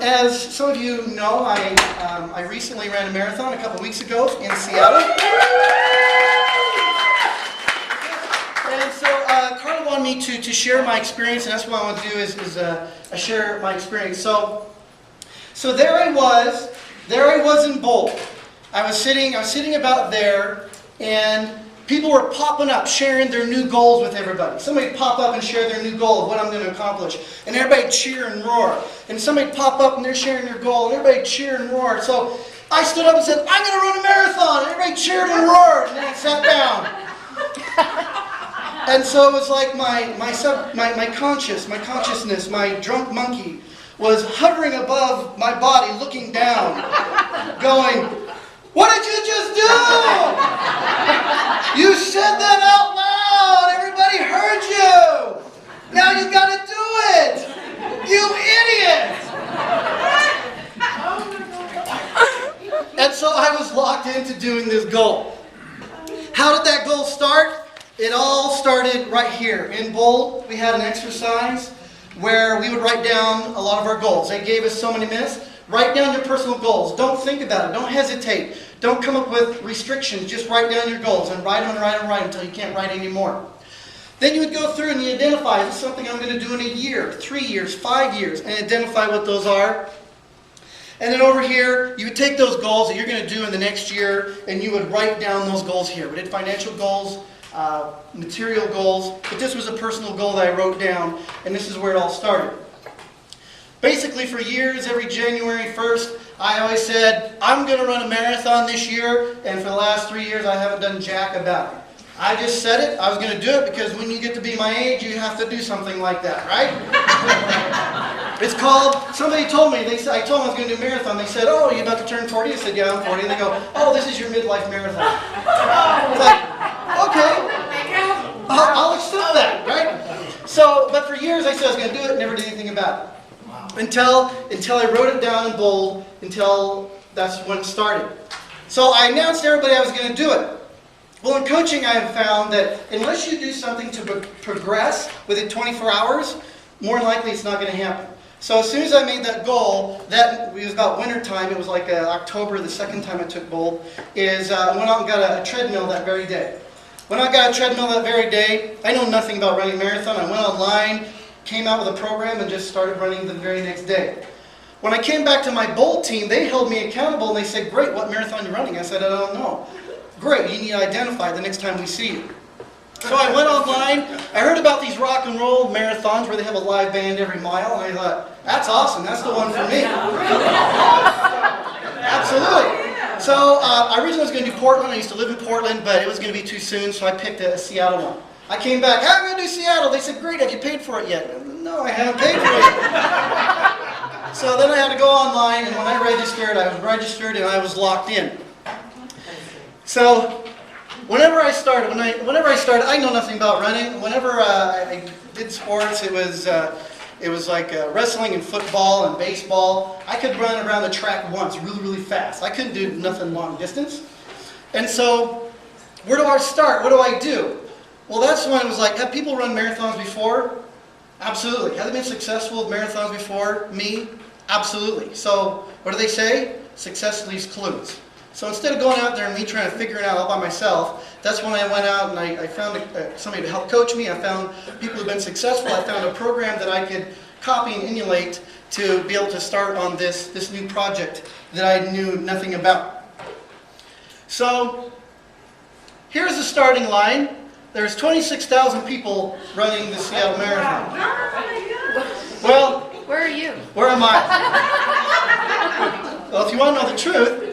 As some of you know, I recently ran a marathon a couple weeks ago in Seattle. And so Carla wanted me to share my experience, and that's what I want to do is share my experience. So there I was in Bolt. I was sitting about there, and people were popping up, sharing their new goals with everybody. Somebody pop up and share their new goal of what I'm going to accomplish. And everybody cheer and roar. And somebody pop up and they're sharing their goal, and everybody cheer and roar. So I stood up and said, I'm going to run a marathon. And everybody cheered and roared, and then I sat down. And so it was like my consciousness, my drunk monkey, was hovering above my body, looking down, going, what did you just do? You said that out loud. Everybody heard you. Now you got to do it. You idiot. And so I was locked into doing this goal. How did that goal start? It all started right here. In Bold, we had an exercise where we would write down a lot of our goals. They gave us so many minutes. Write down your personal goals. Don't think about it. Don't hesitate. Don't come up with restrictions. Just write down your goals and write them and write them and write them until you can't write anymore. Then you would go through and you identify, is this something I'm going to do in a year, 3 years, 5 years, and identify what those are. And then over here, you would take those goals that you're going to do in the next year, and you would write down those goals here. We did financial goals, material goals, but this was a personal goal that I wrote down, and this is where it all started. Basically, for years, every January 1st, I always said, I'm going to run a marathon this year, and for the last 3 years, I haven't done jack about it. I just said it, I was going to do it, because when you get to be my age, you have to do something like that, right? It's called, somebody told me, I told them I was going to do a marathon, they said, oh, are you about to turn 40? I said, yeah, I'm 40. And they go, oh, this is your midlife marathon. I was like, okay, I'll accept that, right? So, but for years I said I was going to do it, never did anything about it. Until I wrote it down in bold, until that's when it started. So I announced to everybody I was going to do it. Well, in coaching I have found that unless you do something to progress within 24 hours, more than likely it's not going to happen. So as soon as I made that goal, it was about winter time, it was like October, the second time I took bold, I went out and got a treadmill that very day. When I got a treadmill that very day, I know nothing about running a marathon. I went online, came out with a program, and just started running the very next day. When I came back to my Bolt team, they held me accountable, and they said, great, what marathon are you running? I said, I don't know. Great, you need to identify the next time we see you. So I went online, I heard about these rock and roll marathons where they have a live band every mile, and I thought, that's awesome, that's the one for me. Absolutely. So I originally was going to do Portland. I used to live in Portland, but it was going to be too soon, so I picked a Seattle one. I came back, I'm going to do Seattle. They said, great, have you paid for it yet? No, I haven't paid for it yet. So then I had to go online, and when I registered, I was registered and I was locked in. So whenever I started, I know nothing about running. Whenever I did sports, it was like wrestling and football and baseball. I could run around the track once, really, really fast. I couldn't do nothing long distance. And so, where do I start? What do I do? Well, that's when it was like, have people run marathons before? Absolutely. Have they been successful with marathons before? Me? Absolutely. So, what do they say? Success leaves clues. So instead of going out there and me trying to figure it out all by myself, that's when I went out and I found somebody to help coach me. I found people who've been successful. I found a program that I could copy and emulate to be able to start on this new project that I knew nothing about. So here's the starting line. There's 26,000 people running the Seattle Marathon. Well, where are you? Where am I? Well, if you want to know the truth,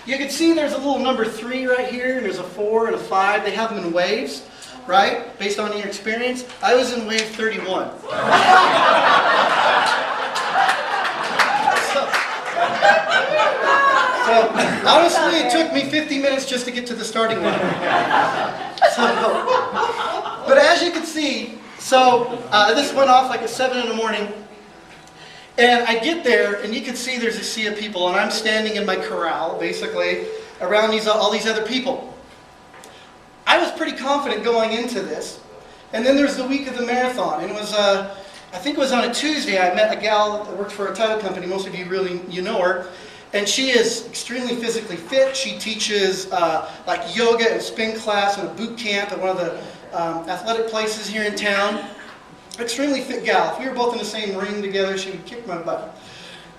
you can see there's a little number 3 right here, and there's a 4 and a 5. They have them in waves, right? Based on your experience. I was in wave 31. So honestly, it took me 50 minutes just to get to the starting line. But as you can see, this went off like at 7 in the morning. And I get there, and you can see there's a sea of people, and I'm standing in my corral, basically, around all these other people. I was pretty confident going into this. And then there's the week of the marathon, and it was I think it was on a Tuesday, I met a gal that worked for a title company. Most of you know her. And she is extremely physically fit. She teaches like yoga and spin class and a boot camp at one of the athletic places here in town. Extremely fit gal. If we were both in the same ring together, she would kick my butt.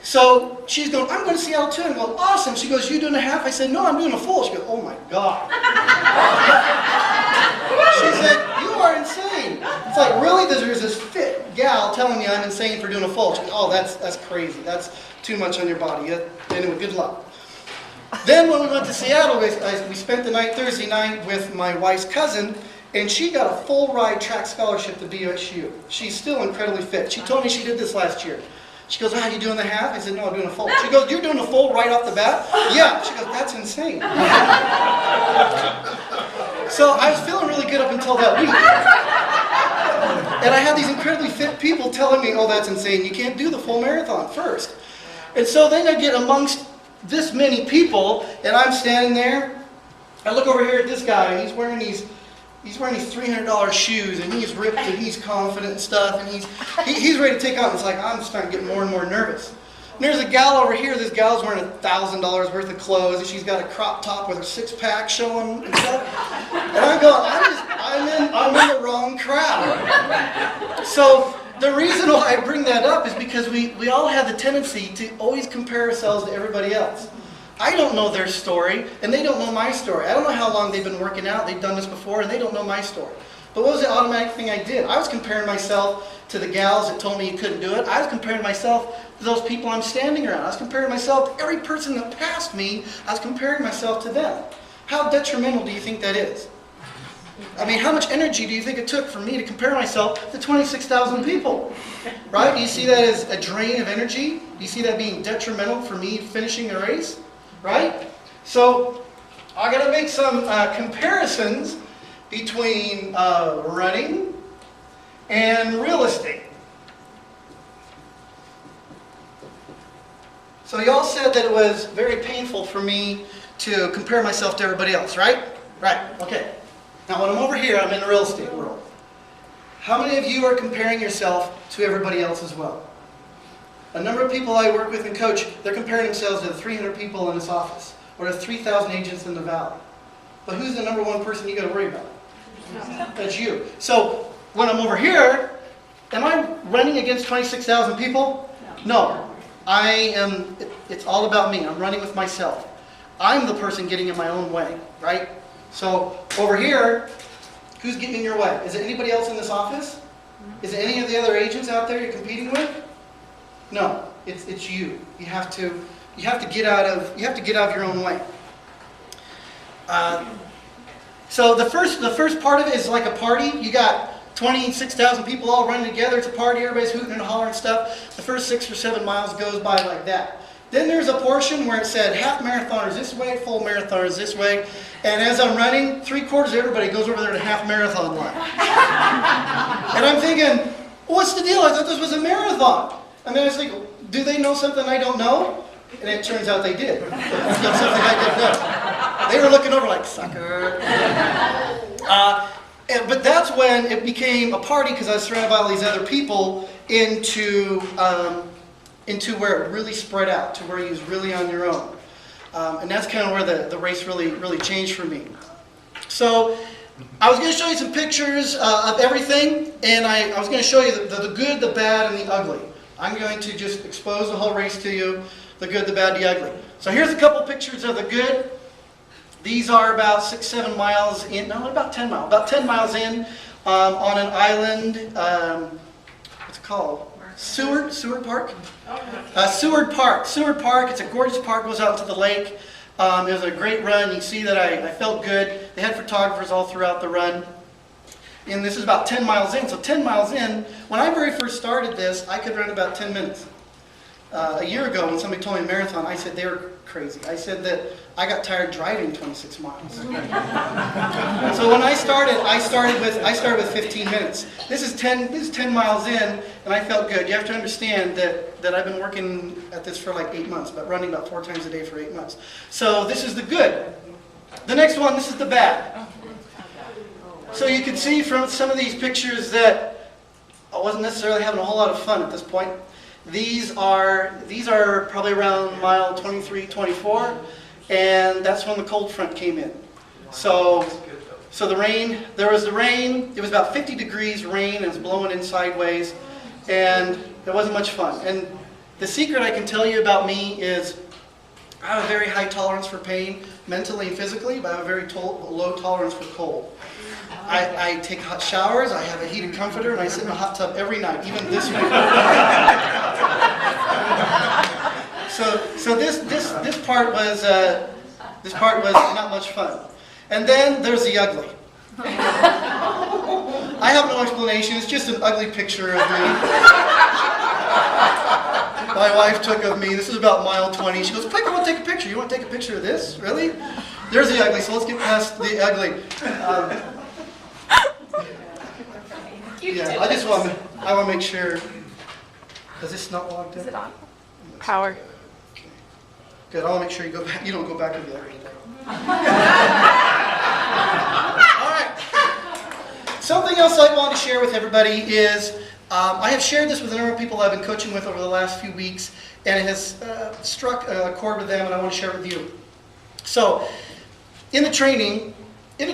So she's going, I'm going to Seattle too. I'm going, awesome. She goes, you doing a half? I said, no, I'm doing a full. She goes, oh my God. She said, you are insane. It's like, really? There's this fit gal telling me I'm insane for doing a full. She goes, oh, that's crazy. That's too much on your body. Anyway, good luck. Then when we went to Seattle, we spent the night Thursday night with my wife's cousin, and she got a full ride track scholarship to BSU. She's still incredibly fit. She told me she did this last year. She goes, are you doing the half? I said, no, I'm doing a full. She goes, you're doing a full right off the bat? Yeah. She goes, that's insane. So I was feeling really good up until that week. And I had these incredibly fit people telling me, oh, that's insane. You can't do the full marathon first. And so then I get amongst this many people, and I'm standing there. I look over here at this guy, and he's wearing these $300 shoes, and he's ripped, and he's confident and stuff, and he's ready to take off. It's like, I'm starting to get more and more nervous. And there's a gal over here. This gal's wearing $1,000 worth of clothes, and she's got a crop top with her six-pack showing and stuff. And I'm going, I'm in the wrong crowd. So the reason why I bring that up is because we all have the tendency to always compare ourselves to everybody else. I don't know their story, and they don't know my story. I don't know how long they've been working out. They've done this before, and they don't know my story. But what was the automatic thing I did? I was comparing myself to the gals that told me you couldn't do it. I was comparing myself to those people I'm standing around. I was comparing myself to every person that passed me. I was comparing myself to them. How detrimental do you think that is? I mean, how much energy do you think it took for me to compare myself to 26,000 people? Right? Do you see that as a drain of energy? Do you see that being detrimental for me finishing the race? Right? So I got to make some comparisons between running and real estate. So y'all said that it was very painful for me to compare myself to everybody else, right? Right, okay. Now when I'm over here, I'm in the real estate world. How many of you are comparing yourself to everybody else as well? A number of people I work with and coach, they're comparing themselves to the 300 people in this office, or the 3,000 agents in the valley. But who's the number one person you got to worry about? That's you. So when I'm over here, am I running against 26,000 people? No. It's all about me. I'm running with myself. I'm the person getting in my own way, right? So over here, who's getting in your way? Is it anybody else in this office? Is it any of the other agents out there you're competing with? No, it's you. You have to get out of your own way. So the first part of it is like a party. You got 26,000 people all running together. It's a party. Everybody's hooting and hollering and stuff. The first 6 or 7 miles goes by like that. Then there's a portion where it said half marathon is this way, full marathon is this way. And as I'm running, 3/4 of everybody goes over there to half marathon line. And I'm thinking, what's the deal? I thought this was a marathon. And then I was thinking, do they know something I don't know? And it turns out they did. They know something I didn't know. They were looking over like, sucker. But that's when it became a party, because I was surrounded by all these other people, into where it really spread out, to where you was really on your own. And that's kind of where the race really changed for me. So I was going to show you some pictures of everything, and I was going to show you the good, the bad, and the ugly. I'm going to just expose the whole race to you, the good, the bad, the ugly. So here's a couple pictures of the good. These are about 6-7 miles in, no, about 10 miles. About 10 miles in on an island, what's it called? Seward Park? Seward Park, it's a gorgeous park, goes out into the lake. It was a great run. You can see that I felt good. They had photographers all throughout the run. And this is about 10 miles in. So 10 miles in, when I very first started this, I could run about 10 minutes. A year ago, when somebody told me a marathon, I said they were crazy. I said that I got tired driving 26 miles. So when I started with 15 minutes. This is 10 miles in, and I felt good. You have to understand that I've been working at this for like 8 months, but running about 4 times a day for 8 months. So this is the good. The next one, this is the bad. So you can see from some of these pictures that wasn't necessarily having a whole lot of fun at this point. These are probably around mile 23, 24, and that's when the cold front came in. So the rain, there was the rain, it was about 50 degrees rain, and it was blowing in sideways, and it wasn't much fun. And the secret I can tell you about me is I have a very high tolerance for pain, mentally and physically, but I have a very low tolerance for cold. I take hot showers, I have a heated comforter, and I sit in a hot tub every night, even this week. So this part was not much fun. And then there's the ugly. I have no explanation. It's just an ugly picture of me. My wife took of me. This is about mile 20. She goes, "Quick, I want to take a picture. You want to take a picture of this? Really?" There's the ugly. So let's get past the ugly. Yeah, I want to make sure. Is this not logged in? Is it on? Power. Okay. Good. I want to make sure you go back. You don't go back to the ugly today. All right. Something else I want to share with everybody is I have shared this with a number of people I've been coaching with over the last few weeks, and it has struck a chord with them, and I want to share it with you. So, in the training, I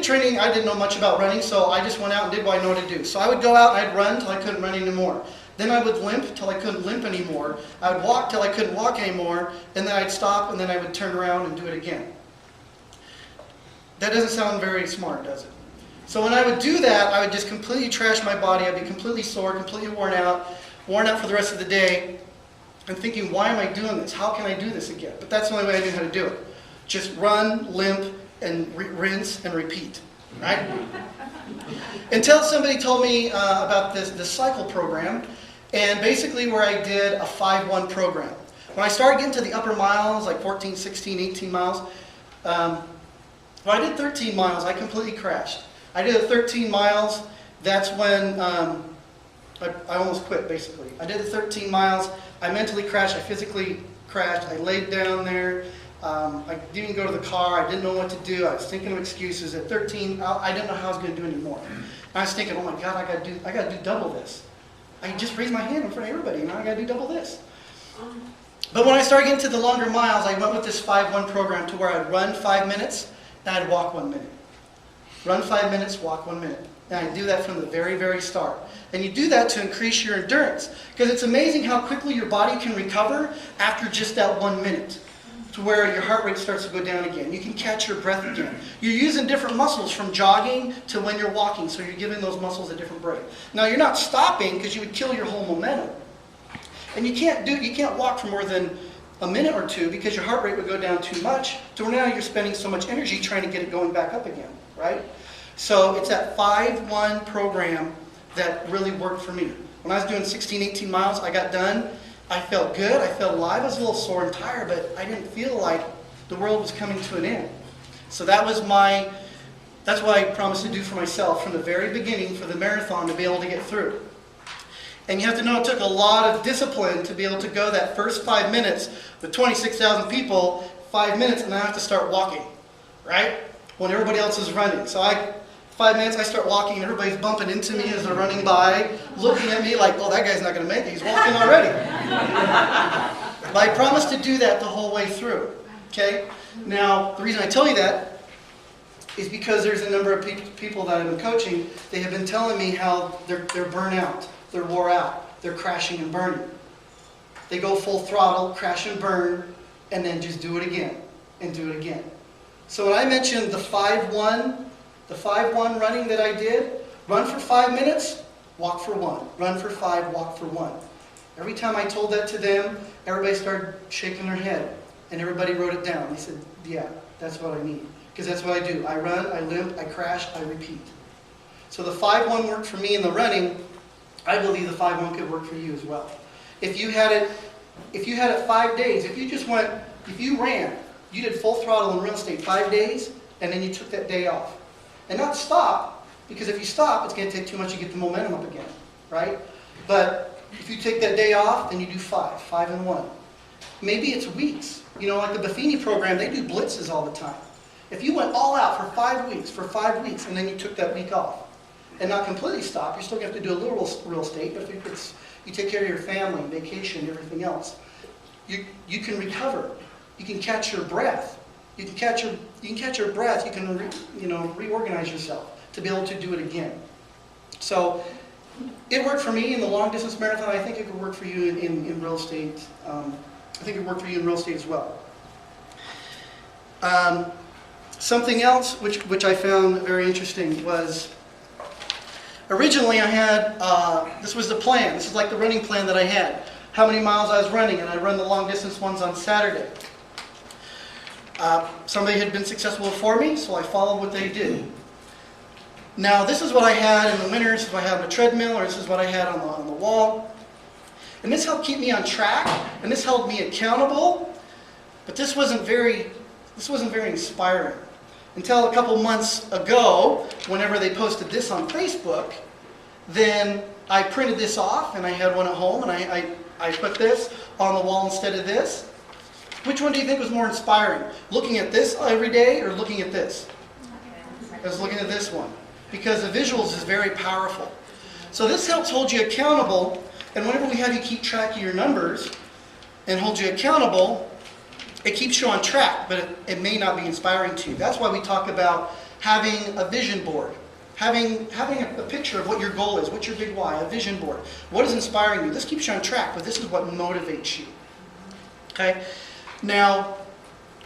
didn't know much about running, so I just went out and did what I know to do. So I would go out and I'd run till I couldn't run anymore. Then I would limp till I couldn't limp anymore. I would walk till I couldn't walk anymore, and then I'd stop, and then I would turn around and do it again. That doesn't sound very smart, does it? So when I would do that, I would just completely trash my body. I'd be completely sore, completely worn out for the rest of the day, and thinking, why am I doing this? How can I do this again? But that's the only way I knew how to do it. Just run, limp, and rinse and repeat, right? Until somebody told me about this cycle program, and basically where I did a 5-1 program. When I started getting to the upper miles, like 14, 16, 18 miles, when I did 13 miles, I completely crashed. I did 13 miles, that's when I almost quit, basically. I did the 13 miles, I mentally crashed, I physically crashed, I laid down there, I didn't even go to the car, I didn't know what to do, I was thinking of excuses. At 13, I didn't know how I was going to do anymore. And I was thinking, oh my God, I got to do double this. I just raised my hand in front of everybody, now I got to do double this. But when I started getting to the longer miles, I went with this 5-1 program to where I'd run 5 minutes, and I'd walk 1 minute. Run 5 minutes, walk 1 minute. And I do that from the very, very start. And you do that to increase your endurance. Because it's amazing how quickly your body can recover after just that 1 minute. To where your heart rate starts to go down again. You can catch your breath again. You're using different muscles from jogging to when you're walking. So you're giving those muscles a different break. Now you're not stopping because you would kill your whole momentum. And you can't walk for more than a minute or two because your heart rate would go down too much to where now you're spending so much energy trying to get it going back up again, right? So it's that 5-1 program that really worked for me. When I was doing 16, 18 miles, I got done. I felt good. I felt alive. I was a little sore and tired, but I didn't feel like the world was coming to an end. So that's what I promised to do for myself from the very beginning for the marathon to be able to get through. And you have to know it took a lot of discipline to be able to go that first 5 minutes with 26,000 people, 5 minutes, and I have to start walking, right? When everybody else is running. So 5 minutes, I start walking, and everybody's bumping into me as they're running by, looking at me like, oh, that guy's not going to make it. He's walking already. But I promised to do that the whole way through, okay? Now, the reason I tell you that is because there's a number of people that I've been coaching. They have been telling me how they're burnt out. They're wore out. They're crashing and burning. They go full throttle, crash and burn, and then just do it again and do it again. So when I mentioned the 5-1 running that I did, run for 5 minutes, walk for 1. Run for 5, walk for 1. Every time I told that to them, everybody started shaking their head, and everybody wrote it down. They said, yeah, that's what I need. Because that's what I do. I run, I limp, I crash, I repeat. So the 5-1 worked for me in the running. I believe the 5-1 could work for you as well. If you had it 5 days, if you ran, you did full throttle in real estate 5 days, and then you took that day off. And not stop, because if you stop, it's going to take too much to get the momentum up again, right? But if you take that day off, then you do 5 and 1. Maybe it's weeks. You know, like the Buffini program, they do blitzes all the time. If you went all out for 5 weeks, and then you took that week off, and not completely stop. You're still going to have to do a little real estate, but if it's, you take care of your family, vacation, everything else, you can recover. You can catch your breath. You can catch your breath. You can reorganize yourself to be able to do it again. So it worked for me in the long distance marathon. I think it could work for you in real estate. I think it worked for you in real estate as well. Something else which I found very interesting was, originally I had, this was the plan. This is like the running plan that I had. How many miles I was running, and I run the long distance ones on Saturday. Somebody had been successful before me, so I followed what they did. Now this is what I had in the winter, this is what I had on the treadmill, or this is what I had on the wall. And this helped keep me on track, and this held me accountable, but this wasn't very inspiring. Until a couple months ago, whenever they posted this on Facebook, then I printed this off, and I had one at home, and I put this on the wall instead of this. Which one do you think was more inspiring? Looking at this every day or looking at this? I was looking at this one. Because the visuals is very powerful. So this helps hold you accountable, and whenever we have you keep track of your numbers and hold you accountable, it keeps you on track, but it may not be inspiring to you. That's why we talk about having a vision board. Having a picture of what your goal is, what's your big why, a vision board. What is inspiring you? This keeps you on track, but this is what motivates you. Okay? Now,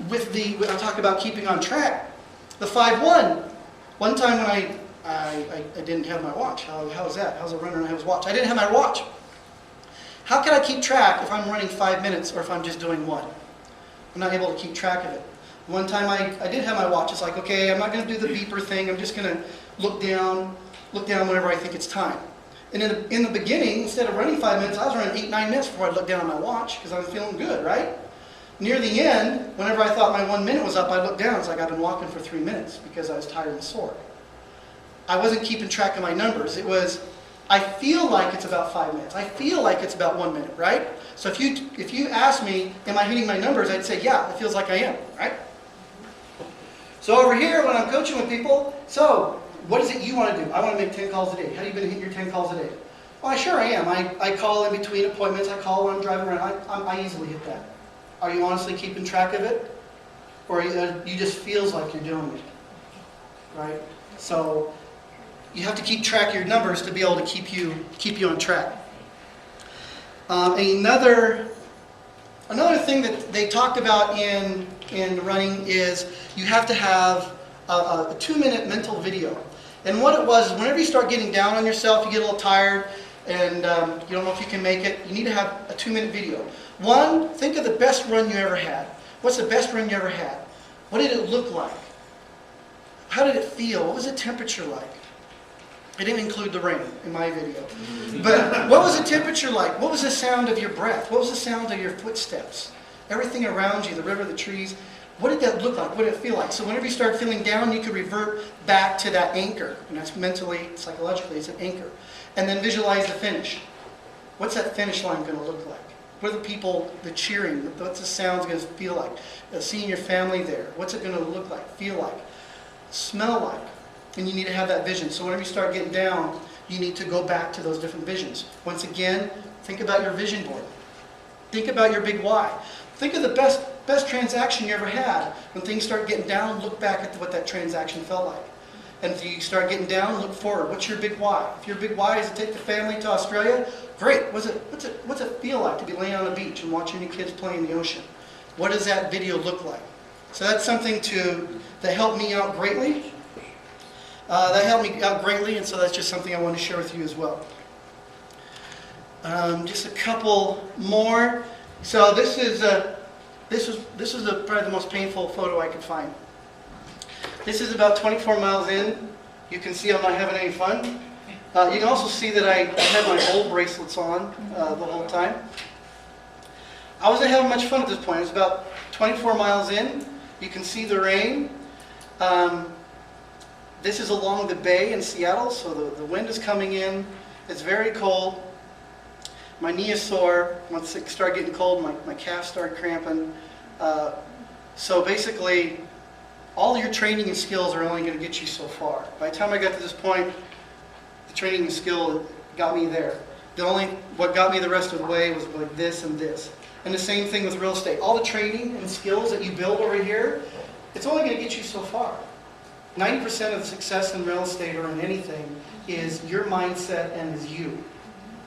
when I talk about keeping on track, the 5-1, one time when I didn't have my watch. How was that? How's a runner not have his watch? I didn't have my watch. How can I keep track if I'm running 5 minutes or if I'm just doing one? I'm not able to keep track of it. One time I did have my watch. It's like, okay, I'm not going to do the beeper thing. I'm just going to look down whenever I think it's time. And in the beginning, instead of running 5 minutes, I was running 8-9 minutes before I'd look down at my watch because I was feeling good, right? Near the end, whenever I thought my 1 minute was up, I looked down. It's like I've been walking for 3 minutes because I was tired and sore. I wasn't keeping track of my numbers. It was, I feel like it's about 5 minutes. I feel like it's about 1 minute, right? So if you ask me, am I hitting my numbers, I'd say, yeah, it feels like I am, right? So over here, when I'm coaching with people, so what is it you want to do? I want to make 10 calls a day. How are you going to hit your 10 calls a day? Well, sure I am. I call in between appointments. I call when I'm driving around. I easily hit that. Are you honestly keeping track of it? Or you just feels like you're doing it, right? So you have to keep track of your numbers to be able to keep you on track. Another thing that they talked about in running is you have to have a 2-minute mental video. And what it was is whenever you start getting down on yourself, you get a little tired, and you don't know if you can make it, you need to have a 2-minute video. One, think of the best run you ever had. What's the best run you ever had? What did it look like? How did it feel? What was the temperature like? I didn't include the rain in my video. But what was the temperature like? What was the sound of your breath? What was the sound of your footsteps? Everything around you, the river, the trees. What did that look like? What did it feel like? So whenever you start feeling down, you can revert back to that anchor. And that's mentally, psychologically, it's an anchor. And then visualize the finish. What's that finish line going to look like? What are the people, the cheering? What's the sounds going to feel like? Seeing your family there. What's it going to look like, feel like, smell like? And you need to have that vision. So whenever you start getting down, you need to go back to those different visions. Once again, think about your vision board. Think about your big why. Think of the best transaction you ever had. When things start getting down, look back at what that transaction felt like. And if you start getting down, look forward. What's your big why? If your big why is to take the family to Australia, great. What's it feel like to be laying on the beach and watching your kids play in the ocean? What does that video look like? So that's something that helped me out greatly. And so that's just something I want to share with you as well. Just a couple more. So this is probably the most painful photo I could find. This is about 24 miles in. You can see I'm not having any fun. You can also see that I had my old bracelets on the whole time. I wasn't having much fun at this point. It was about 24 miles in. You can see the rain. This is along the bay in Seattle, so the wind is coming in. It's very cold. My knee is sore. Once it started getting cold, my calves started cramping. So basically, all your training and skills are only going to get you so far. By the time I got to this point, training and skill that got me there. What got me the rest of the way was like this and this. And the same thing with real estate. All the training and skills that you build over here, it's only going to get you so far. 90% of the success in real estate or in anything is your mindset and is you.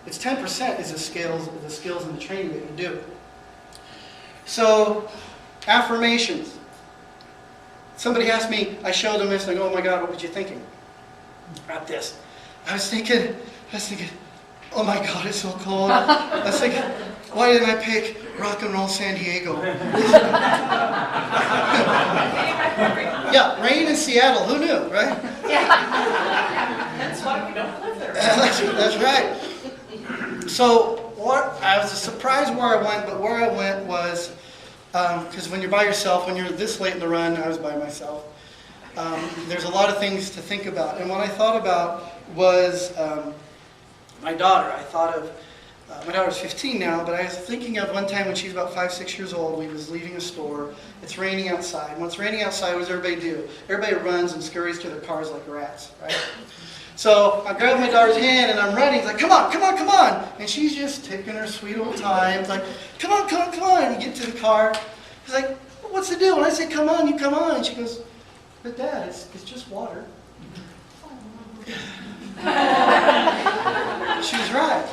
It's 10% is the skills and the training that you do. So, affirmations. Somebody asked me, I showed them this, and I go, oh my God, what were you thinking? About this. I was thinking, oh my God, it's so cold. I was thinking, why didn't I pick rock and roll San Diego? Yeah, rain in Seattle, who knew, right? Yeah. That's why we don't live there. That's right. So, I was surprised where I went, but where I went was, because when you're by yourself, when you're this late in the run, I was by myself, there's a lot of things to think about. And what I thought about was my daughter. I thought of, my daughter's 15 now, but I was thinking of one time when she's about 5, 6 years old, we was leaving a store. It's raining outside. When it's raining outside, what does everybody do? Everybody runs and scurries to their cars like rats, right? So I grab my daughter's hand and I'm running. It's like, come on, come on, come on. And she's just taking her sweet old time. It's like, come on, come on, come on. And you get to the car. She's like, well, what's the deal? When I say come on, you come on. And she goes, but Dad, it's just water. She was right.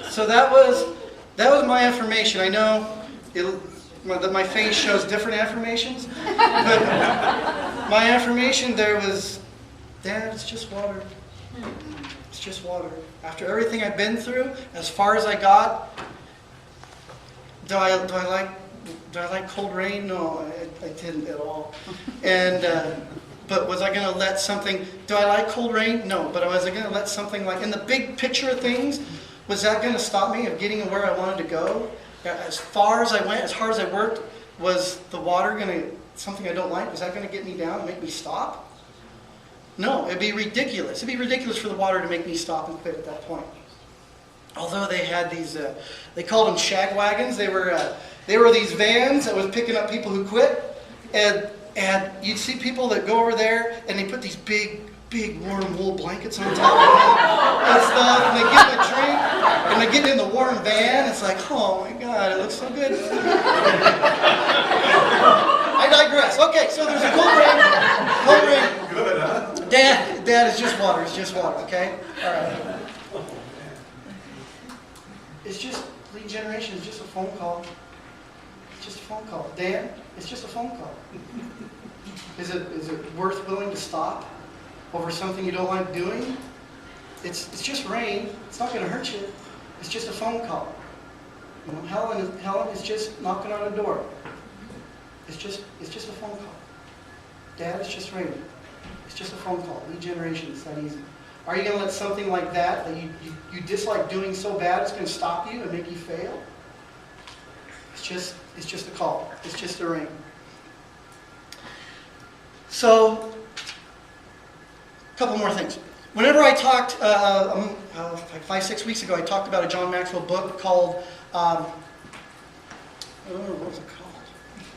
So that was my affirmation. I know that my face shows different affirmations, but my affirmation there was, Dad, it's just water. It's just water. After everything I've been through, as far as I got, do I like cold rain? No, I didn't at all. And but was I going to let something? Do I like cold rain? No. But was I going to let something like in the big picture of things? Was that going to stop me of getting where I wanted to go? As far as I went, as hard as I worked, was the water going to something I don't like? Was that going to get me down and make me stop? No, it'd be ridiculous. It'd be ridiculous for the water to make me stop and quit at that point. Although they had these, they called them shag wagons. They were these vans that was picking up people who quit, and you'd see people that go over there and they put these big warm wool blankets on top of them and stuff, and they get them a drink, and they get in the warm van. It's like, oh my God, it looks so good. I digress. Okay, so there's a cold rain. Good, huh? Dad, it's just water. It's just water. Okay, all right. It's just lead generation. It's just a phone call. It's just a phone call. Dad, it's just a phone call. Is it worth willing to stop over something you don't like doing? It's just rain. It's not going to hurt you. It's just a phone call. You know, Helen is just knocking on a door. It's just a phone call. Dad, it's just rain. It's just a phone call. Lead generation. It's that easy. Are you going to let something like that you dislike doing so bad it's going to stop you and make you fail? It's just a call. It's just a ring. So, a couple more things. Whenever I talked, like 5, 6 weeks ago, I talked about a John Maxwell book called, I don't know, what was it called?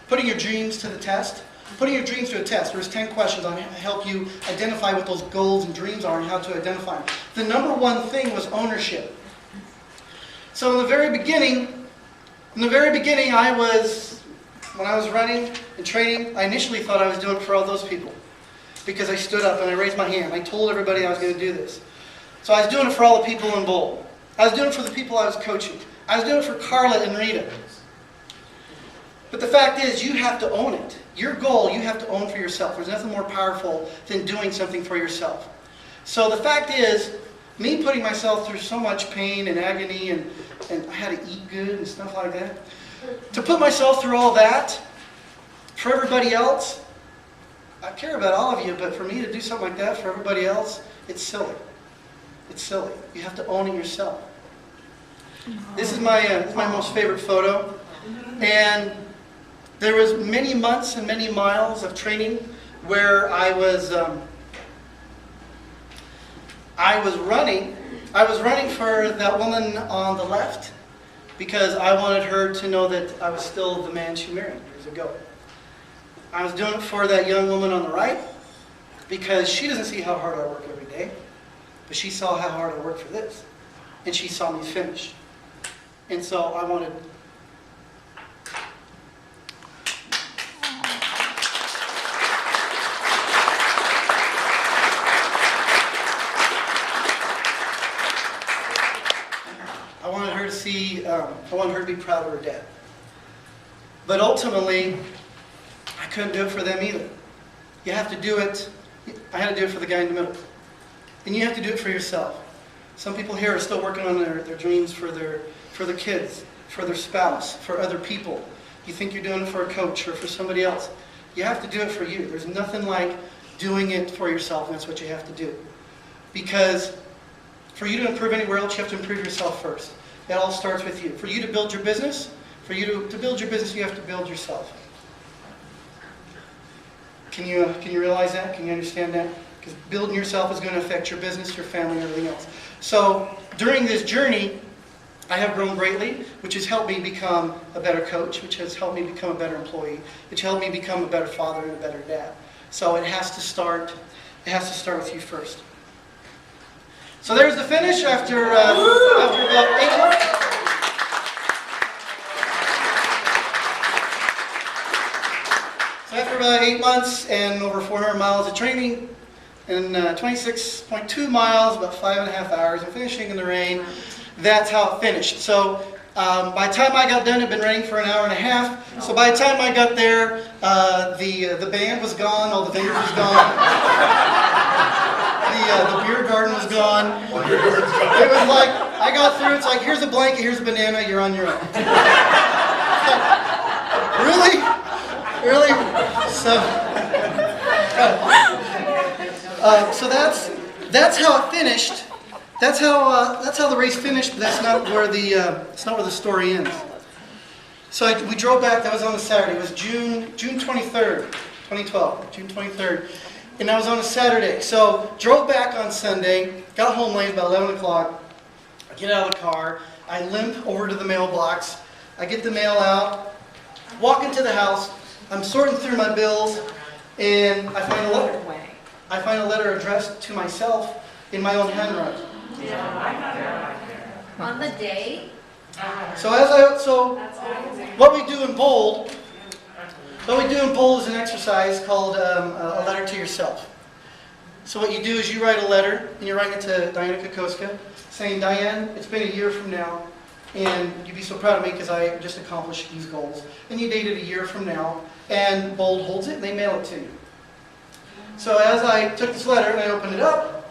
Putting Your Dreams to the Test. Putting your dreams to a test. There's 10 questions on it to help you identify what those goals and dreams are and how to identify them. The number one thing was ownership. So in the very beginning, when I was running and training, I initially thought I was doing it for all those people. Because I stood up and I raised my hand. I told everybody I was going to do this. So I was doing it for all the people in Bowl. I was doing it for the people I was coaching. I was doing it for Carla and Rita. But the fact is, you have to own it. Your goal, you have to own for yourself. There's nothing more powerful than doing something for yourself. So the fact is, me putting myself through so much pain and agony, and I had to eat good and stuff like that, to put myself through all that, for everybody else, I care about all of you, but for me to do something like that for everybody else, it's silly. It's silly. You have to own it yourself. This is my most favorite photo, and there was many months and many miles of training where I was running. I was running for that woman on the left because I wanted her to know that I was still the man she married years ago. I was doing it for that young woman on the right because she doesn't see how hard I work every day. but she saw how hard I worked for this, and she saw me finish. And so I wanted... I wanted her to see, I wanted her to be proud of her dad. But ultimately, I couldn't do it for them either. You have to do it, I had to do it for the guy in the middle. And you have to do it for yourself. Some people here are still working on their dreams for their kids, for their spouse, for other people. You think you're doing it for a coach or for somebody else. You have to do it for you. There's nothing like doing it for yourself, and that's what you have to do. Because for you to improve anywhere else, you have to improve yourself first. It all starts with you. For you to build your business, to build your business, you have to build yourself. Can you realize that? Can you understand that? Because building yourself is going to affect your business, your family, and everything else. So during this journey, I have grown greatly, which has helped me become a better coach, which has helped me become a better employee, which helped me become a better father and a better dad. So it has to start with you first. So there's the finish after about 8 months. So after about 8 months and over 400 miles of training, and 26.2 miles, about 5.5 hours, and finishing in the rain, that's how it finished. So by the time I got done, it had been raining for an hour and a half. So by the time I got there, the band was gone, all the vendors was gone. The beer garden was gone. It was like, I got through, it's like, here's a blanket, here's a banana, you're on your own. Really? Really? So that's how it finished. That's how the race finished, but that's not where the story ends. So we drove back. That was on a Saturday. It was June 23rd, 2012, June 23rd. And that was on a Saturday. So drove back on Sunday, got home late, about 11 o'clock. I get out of the car. I limp over to the mailbox. I get the mail out, walk into the house. I'm sorting through my bills, and I find a letter. I find a letter addressed to myself in my own handwriting. On the day? So what we do in bold is an exercise called a letter to yourself. So what you do is you write a letter, and you're writing it to Diana Kokoska, saying, Diane, it's been a year from now, and you'd be so proud of me because I just accomplished these goals. And you date it a year from now, and Bold holds it, and they mail it to you. So as I took this letter and I opened it up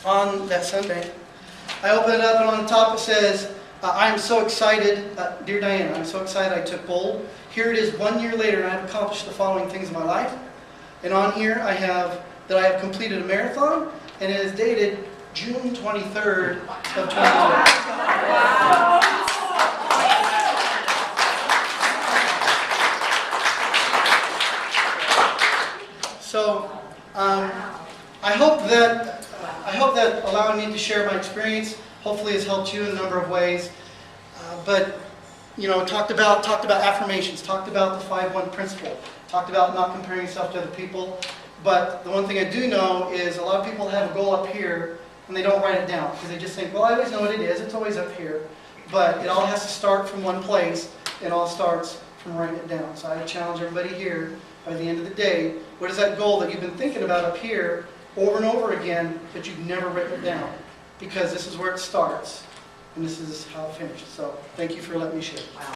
on that Sunday, I opened it up, and on the top it says, I am so excited, dear Diana, I'm so excited I took Bold. Here it is 1 year later, and I have accomplished the following things in my life. And on here I have that I have completed a marathon, and it is dated June 23rd of 2012. Wow. So I hope that allowing me to share my experience hopefully has helped you in a number of ways. But you know, talked about affirmations, talked about the 5-1 principle, talked about not comparing yourself to other people. But the one thing I do know is a lot of people have a goal up here and they don't write it down because they just think, well, I always know what it is, it's always up here. But it all has to start from one place. It all starts from writing it down. So I would challenge everybody here, by the end of the day, what is that goal that you've been thinking about up here over and over again, but you've never written it down? Because this is where it starts, and this is how it finishes. So thank you for letting me share. Wow.